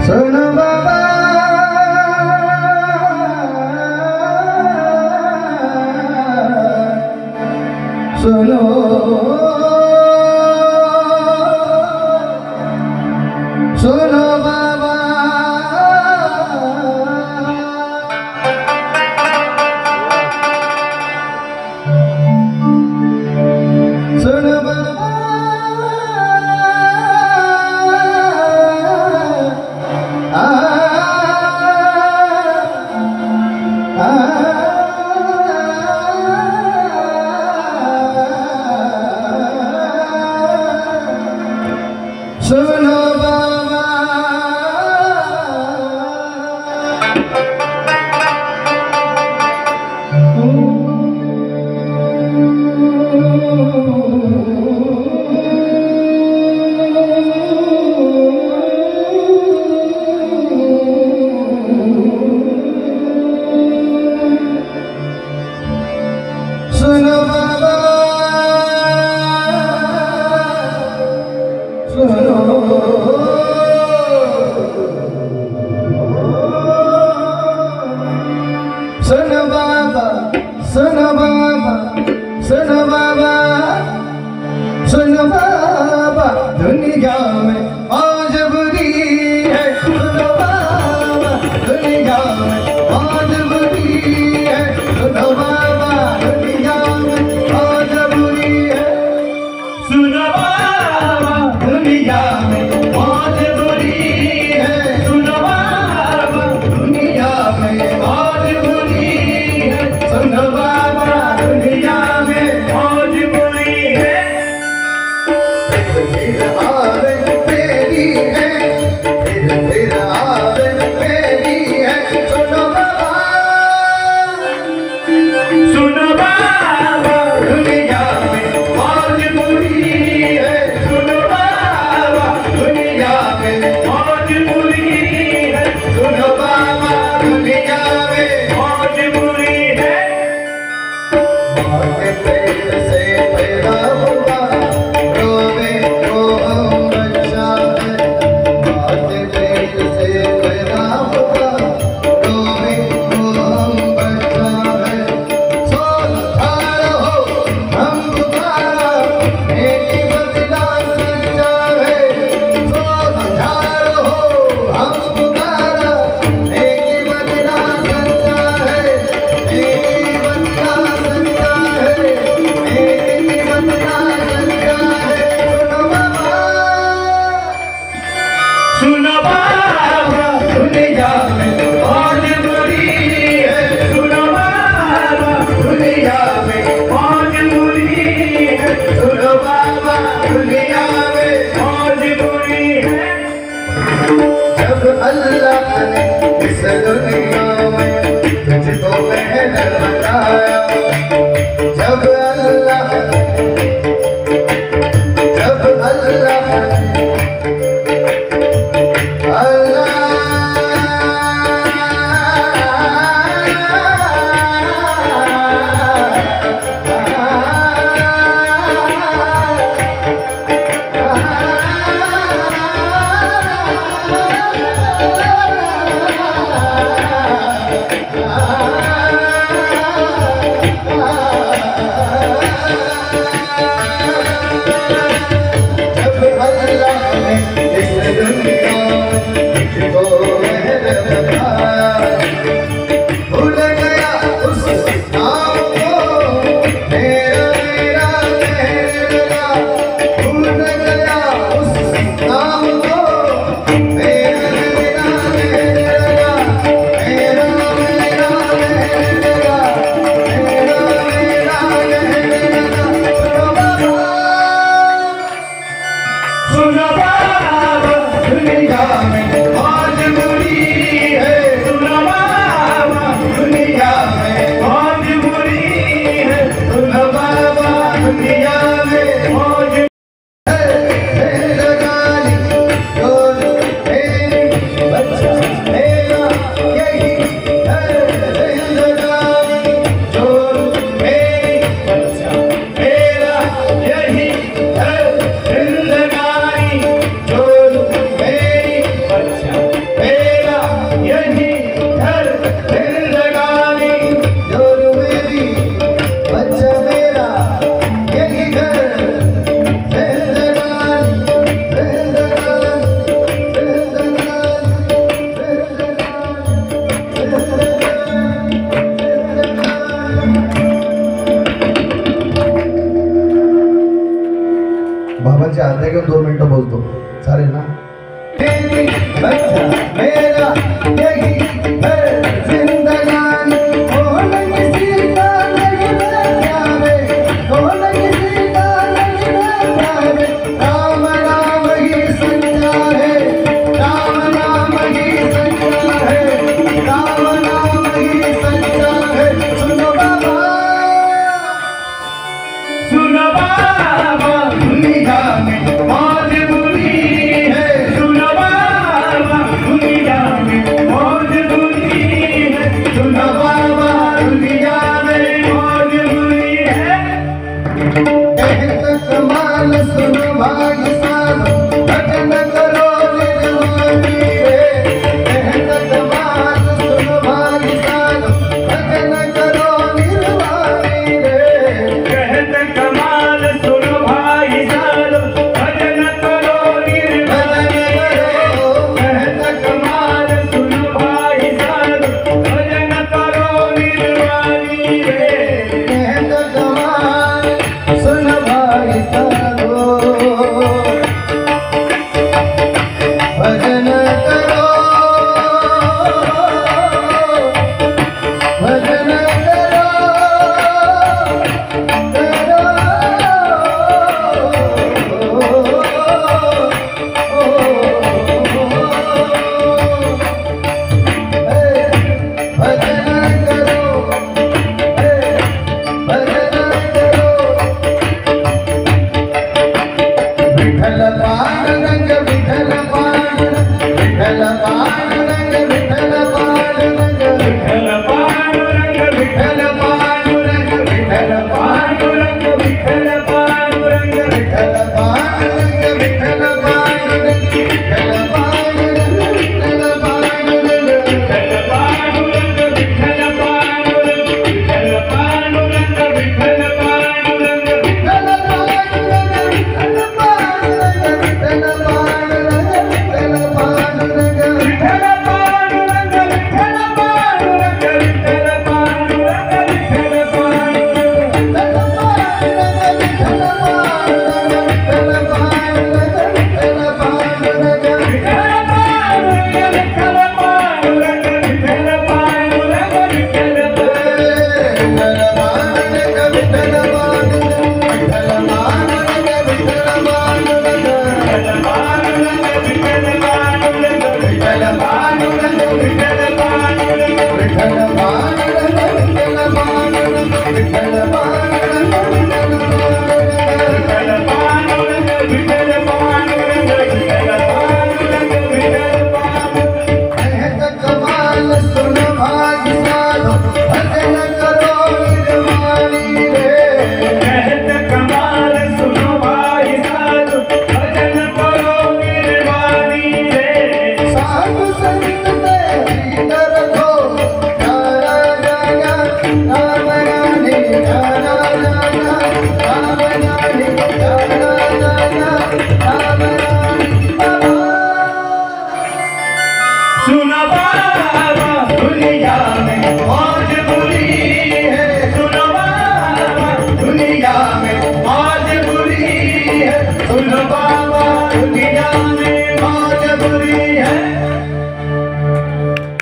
सुनो बाबा सुनो सुनो बाबा सुनो बाबा सुनो बाबा सुनो बाबा सुनो बाबा सुनो बाबा सुनो बाबा सुनो बाबा दुनिया में आज बुरी है सुनो बाबा दुनिया में आज बुरी है सुनो बाबा दुनिया में आज बुरी है सुनो बाबा दुनिया में आज बुरी है सुनो बाबा दुनिया में आज बुरी है सुनो बाबा दुनिया में आज बुरी है फिर आदत तेरी है फिर आदत तेरी है सुनो बाबा दुनिया में आज बुरी है सुनो बाबा दुनिया में आज बुरी है सुनो बाबा दुनिया में आज बुरी है आगे पेट से पैदा हुआ रोवे तो हम बच्चा है आगे पेट से पैदा हुआ रोवे तो हम बच्चा है सोल धारा हो हम पुकारा एक बदला सच्चा है सोल धारा हो हम पुकारा एक बदला सच्चा है एक बदला सच्चा है एक बदला सच्चा है सुनो बाबा दुनिया में आज बुरी है सुनो बाबा दुनिया में आज बुरी है सुनो बाबा दुनिया में आज बुरी है जब अल्लाह ने इस दुनिया में तुझको पहले बनाया जब अल्लाह मिनटं बोलतो, चालेल ना? मेरा यही है जिंदगानी, कौन किसी का नहीं प्यारे, कौन किसी का नहीं प्यारे, राम नाम ही सच्चा है, राम नाम ही सच्चा है, राम नाम ही सच्चा है। सुनो बाबा, सुनो बाबा, दुनिया में मौज बुरी है, सुनो बाबा, दुनिया में मौज बुरी है, सुनो बाबा, दुनिया में मौज बुरी है। कमाल सुनो भाग साधो, भजन करो निर्वाणी रे, कमाल सुनो भाग साधो, भजन करो निर्वाणी रे, कमाल सुनो भाई सालो, भजन करो निर्वाणी रे, कमाल सुनो भाई सालो, भजन करो निर्वाणी रे, कमाल सुन भाई साधो, भजन करो, भजन करो, विठ्ठल पांडुरंग, विठ्ठल पांडुरंग, विठ्ठल पांडुरंग, विठ्ठल पांडुरंग, विठ्ठल पांडुरंग, विठ्ठल पांडुरंग, विठ्ठल पांडुरंग, विठ्ठल पांडुरंग, विठ्ठल पांडुरंग, विठ्ठल पांडुरंग, विठ्ठल पांडुरंग, विठ्ठल पांडुरंग, विठ्ठल पांडुरंग, विठ्ठल पांडुरंग, विठ्ठल पांडुरंग, विठ्ठल पांडुरंग, विठ्ठल सुनो बाबा, दुनिया में